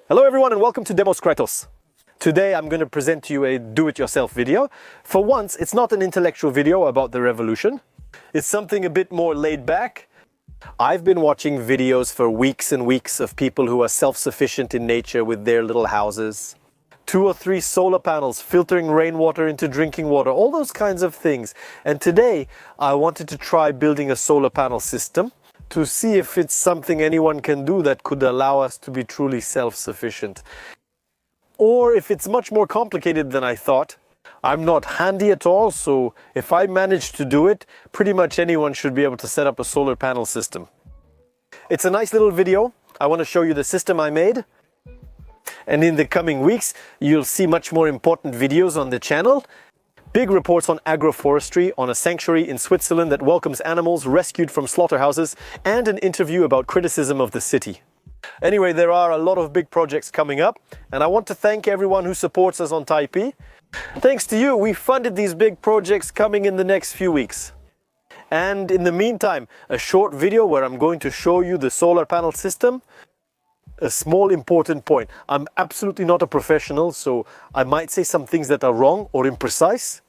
Hello everyone and welcome to Demos Kratos. Today I'm going to present to you a do-it-yourself video. For once, it's not an intellectual video about the revolution. It's something a bit more laid back. I've been watching videos for weeks and weeks of people who are self-sufficient in nature with their little houses. 2 or 3 solar panels filtering rainwater into drinking water, all those kinds of things. And today I wanted to try building a solar panel system to see if it's something anyone can do that could allow us to be truly self-sufficient. Or if it's much more complicated than I thought. I'm not handy at all, so if I manage to do it, pretty much anyone should be able to set up a solar panel system. It's a nice little video. I want to show you the system I made. And in the coming weeks, you'll see much more important videos on the channel. Big reports on agroforestry, on a sanctuary in Switzerland that welcomes animals rescued from slaughterhouses, and an interview about criticism of the city. Anyway, there are a lot of big projects coming up, and I want to thank everyone who supports us on Taipei. Thanks to you, we funded these big projects coming in the next few weeks. And in the meantime, a short video where I'm going to show you the solar panel system. A small important point. I'm absolutely not a professional, so I might say some things that are wrong or imprecise.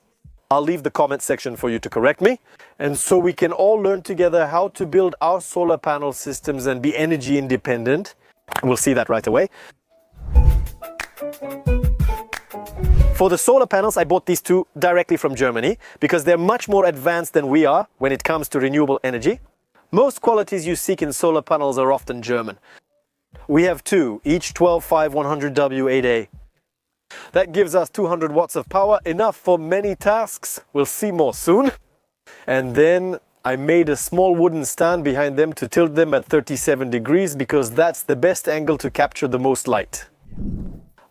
I'll leave the comment section for you to correct me. And so we can all learn together how to build our solar panel systems and be energy independent. We'll see that right away. For the solar panels, I bought these two directly from Germany because they're much more advanced than we are when it comes to renewable energy. Most qualities you seek in solar panels are often German. We have two, each 12-5-100W8A. That gives us 200 watts of power, enough for many tasks. We'll see more soon. And then I made a small wooden stand behind them to tilt them at 37 degrees because that's the best angle to capture the most light.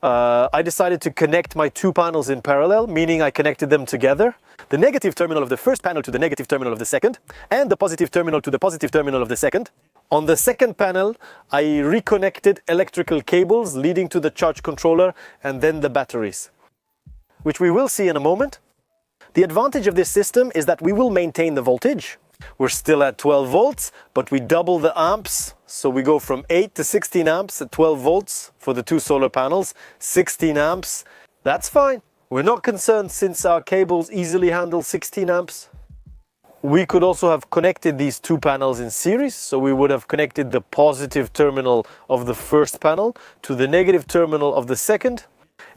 I decided to connect my two panels in parallel, meaning I connected them together. The negative terminal of the first panel to the negative terminal of the second, and the positive terminal to the positive terminal of the second. On the second panel, I reconnected electrical cables leading to the charge controller and then the batteries, which we will see in a moment. The advantage of this system is that we will maintain the voltage. We're still at 12 volts, but we double the amps. So we go from 8 to 16 amps at 12 volts for the two solar panels, 16 amps. That's fine. We're not concerned since our cables easily handle 16 amps. We could also have connected these two panels in series, so we would have connected the positive terminal of the first panel to the negative terminal of the second,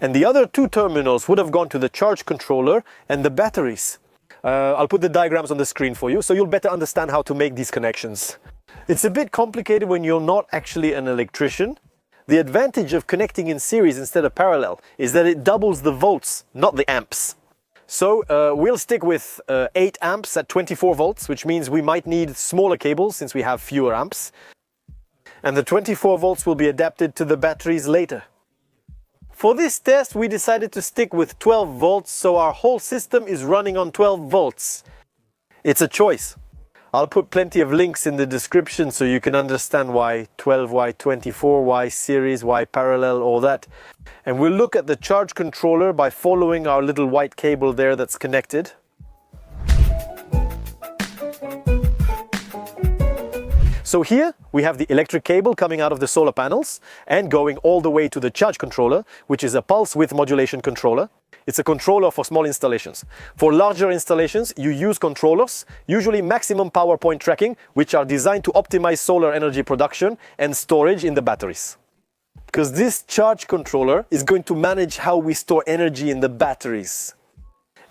and the other two terminals would have gone to the charge controller and the batteries. I'll put the diagrams on the screen for you, so you'll better understand how to make these connections. It's a bit complicated when you're not actually an electrician. The advantage of connecting in series instead of parallel is that it doubles the volts, not the amps. So we'll stick with 8 amps at 24 volts, which means we might need smaller cables since we have fewer amps. And the 24 volts will be adapted to the batteries later. For this test, we decided to stick with 12 volts, so our whole system is running on 12 volts. It's a choice. I'll put plenty of links in the description so you can understand why 12, why 24, why series, why parallel, all that. And we'll look at the charge controller by following our little white cable there that's connected. So here we have the electric cable coming out of the solar panels and going all the way to the charge controller, which is a pulse width modulation controller. It's a controller for small installations. For larger installations, you use controllers, usually maximum power point tracking, which are designed to optimize solar energy production and storage in the batteries. Because this charge controller is going to manage how we store energy in the batteries.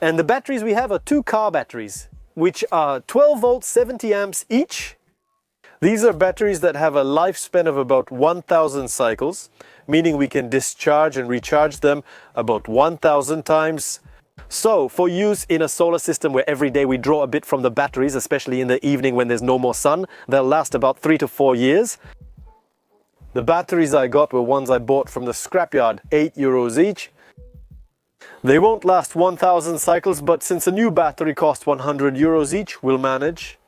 And the batteries we have are 2 car batteries, which are 12 volts, 70 amps each. These are batteries that have a lifespan of about 1,000 cycles, meaning we can discharge and recharge them about 1,000 times. So, for use in a solar system where every day we draw a bit from the batteries, especially in the evening when there's no more sun, they'll last about 3 to 4 years. The batteries I got were ones I bought from the scrapyard, €8 each. They won't last 1,000 cycles, but since a new battery costs €100 each, we'll manage.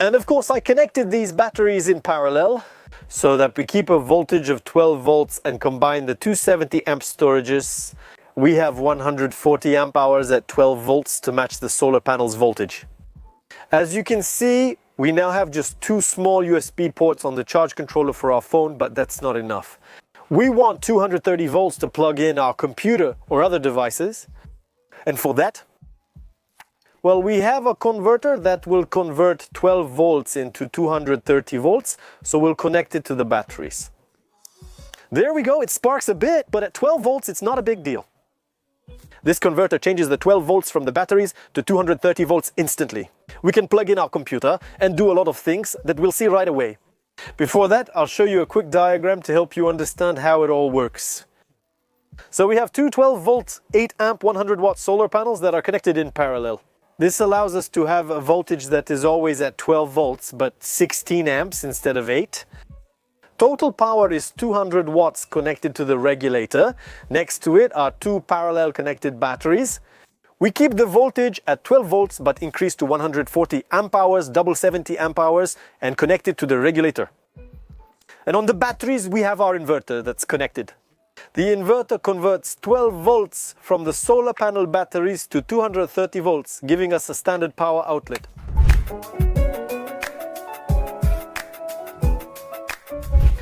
And of course I connected these batteries in parallel so that we keep a voltage of 12 volts and combine the 270 amp storages. We have 140 amp hours at 12 volts to match the solar panel's voltage. As you can see, we now have just 2 small USB ports on the charge controller for our phone, but that's not enough. We want 230 volts to plug in our computer or other devices. And for that, well, we have a converter that will convert 12 volts into 230 volts, so we'll connect it to the batteries. There we go, it sparks a bit, but at 12 volts it's not a big deal. This converter changes the 12 volts from the batteries to 230 volts instantly. We can plug in our computer and do a lot of things that we'll see right away. Before that, I'll show you a quick diagram to help you understand how it all works. So we have two 12 volt, 8 amp, 100 watt solar panels that are connected in parallel. This allows us to have a voltage that is always at 12 volts, but 16 amps instead of 8. Total power is 200 watts connected to the regulator. Next to it are two parallel connected batteries. We keep the voltage at 12 volts, but increase to 140 amp hours, double 70 amp hours, and connect it to the regulator. And on the batteries, we have our inverter that's connected. The inverter converts 12 volts from the solar panel batteries to 230 volts, giving us a standard power outlet.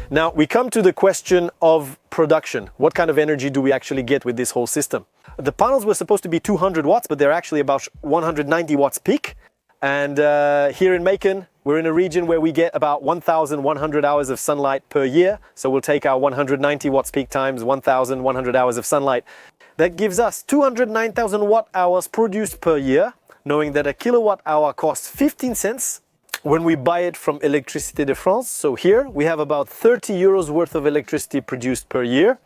Now we come to the question of production. What kind of energy do we actually get with this whole system? The panels were supposed to be 200 watts, but they're actually about 190 watts peak. And here in Macon, we're in a region where we get about 1,100 hours of sunlight per year. So we'll take our 190 watts peak times 1,100 hours of sunlight. That gives us 209,000 watt hours produced per year, knowing that a kilowatt hour costs 15 cents when we buy it from Électricité de France. So here we have about 30 euros worth of electricity produced per year.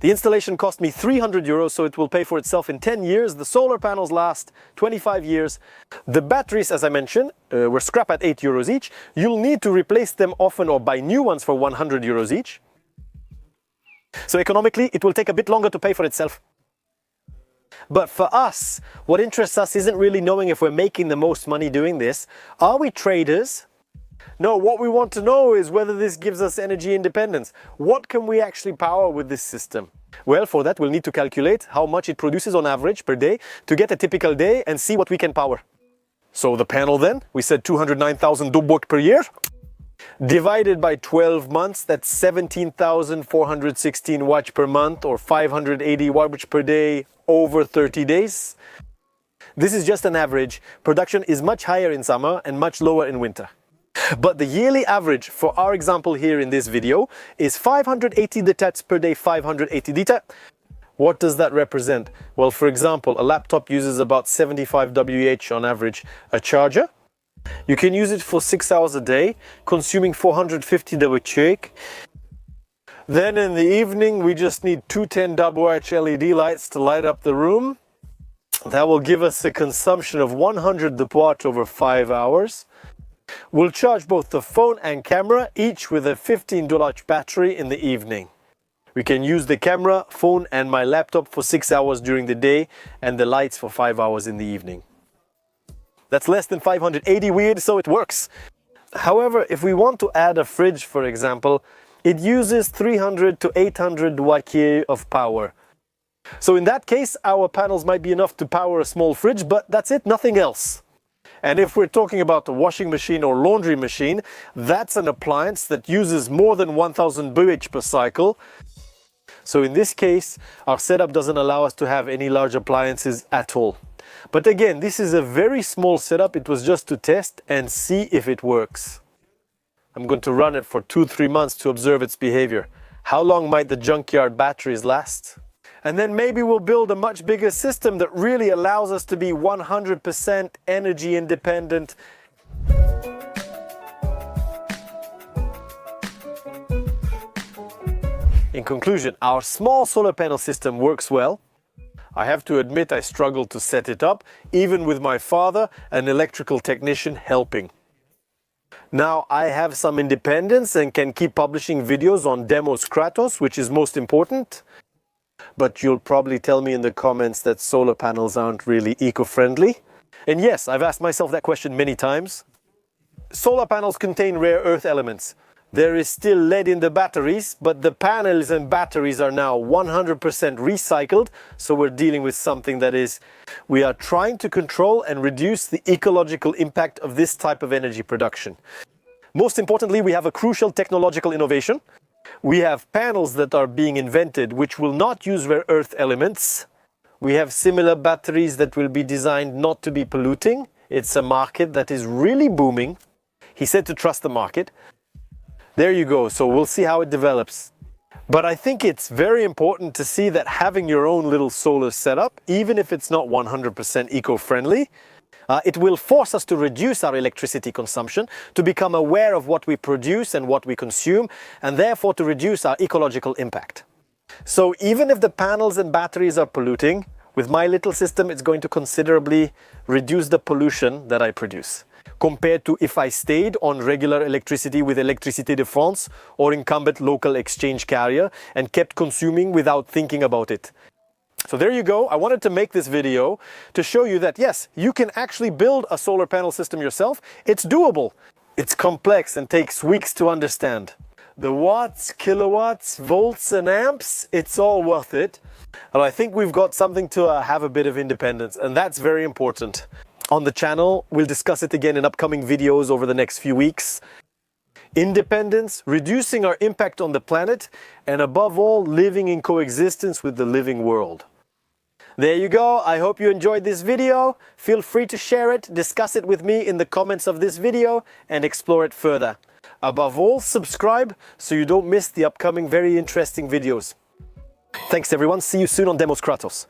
The installation cost me 300 euros, so it will pay for itself in 10 years. The solar panels last 25 years. The batteries, as I mentioned, were scrap at 8 euros each. You'll need to replace them often or buy new ones for 100 euros each. So economically, it will take a bit longer to pay for itself. But for us, what interests us isn't really knowing if we're making the most money doing this. Are we traders? No, what we want to know is whether this gives us energy independence. What can we actually power with this system? Well, for that, we'll need to calculate how much it produces on average per day to get a typical day and see what we can power. So the panel then, we said 209,000 dubbok per year. Divided by 12 months, that's 17,416 watts per month, or 580 watts per day over 30 days. This is just an average. Production is much higher in summer and much lower in winter. But the yearly average for our example here in this video is 580 detats per day, 580 detat. What does that represent? Well, for example, a laptop uses about 75 WH on average. A charger, you can use it for 6 hours a day, consuming 450 WH. Then in the evening, we just need 210 WH LED lights to light up the room. That will give us a consumption of 100 watt over 5 hours. We'll charge both the phone and camera, each with a 15 $ battery in the evening. We can use the camera, phone and my laptop for 6 hours during the day and the lights for 5 hours in the evening. That's less than 580 weird, so it works. However, if we want to add a fridge, for example, it uses 300 to 800 watts of power. So in that case, our panels might be enough to power a small fridge, but that's it, nothing else. And if we're talking about a washing machine or laundry machine, that's an appliance that uses more than 1000 BH per cycle. So in this case, our setup doesn't allow us to have any large appliances at all. But again, this is a very small setup. It was just to test and see if it works. I'm going to run it for 2-3 months to observe its behavior. How long might the junkyard batteries last? And then maybe we'll build a much bigger system that really allows us to be 100% energy independent. In conclusion, our small solar panel system works well. I have to admit I struggled to set it up, even with my father, an electrical technician, helping. Now I have some independence and can keep publishing videos on demos Kratos, which is most important. But you'll probably tell me in the comments that solar panels aren't really eco-friendly. And yes, I've asked myself that question many times. Solar panels contain rare earth elements. There is still lead in the batteries, but the panels and batteries are now 100% recycled. So we're dealing with something that is, we are trying to control and reduce the ecological impact of this type of energy production. Most importantly, we have a crucial technological innovation. We have panels that are being invented which will not use rare earth elements. We have similar batteries that will be designed not to be polluting. It's a market that is really booming. He said to trust the market. There you go. So we'll see how it develops. But I think it's very important to see that having your own little solar setup, even if it's not 100% eco-friendly, it will force us to reduce our electricity consumption, to become aware of what we produce and what we consume, and therefore to reduce our ecological impact. So even if the panels and batteries are polluting, with my little system, it's going to considerably reduce the pollution that I produce, compared to if I stayed on regular electricity with Électricité de France or incumbent local exchange carrier and kept consuming without thinking about it. So there you go. I wanted to make this video to show you that yes, you can actually build a solar panel system yourself. It's doable. It's complex and takes weeks to understand. The watts, kilowatts, volts and amps, it's all worth it. And I think we've got something to have a bit of independence, and that's very important. On the channel, we'll discuss it again in upcoming videos over the next few weeks. Independence, reducing our impact on the planet, and above all, living in coexistence with the living world. There you go. I hope you enjoyed this video. Feel free to share it, discuss it with me in the comments of this video, and explore it further. Above all, subscribe so you don't miss the upcoming very interesting videos. Thanks everyone. See you soon on Demos Kratos.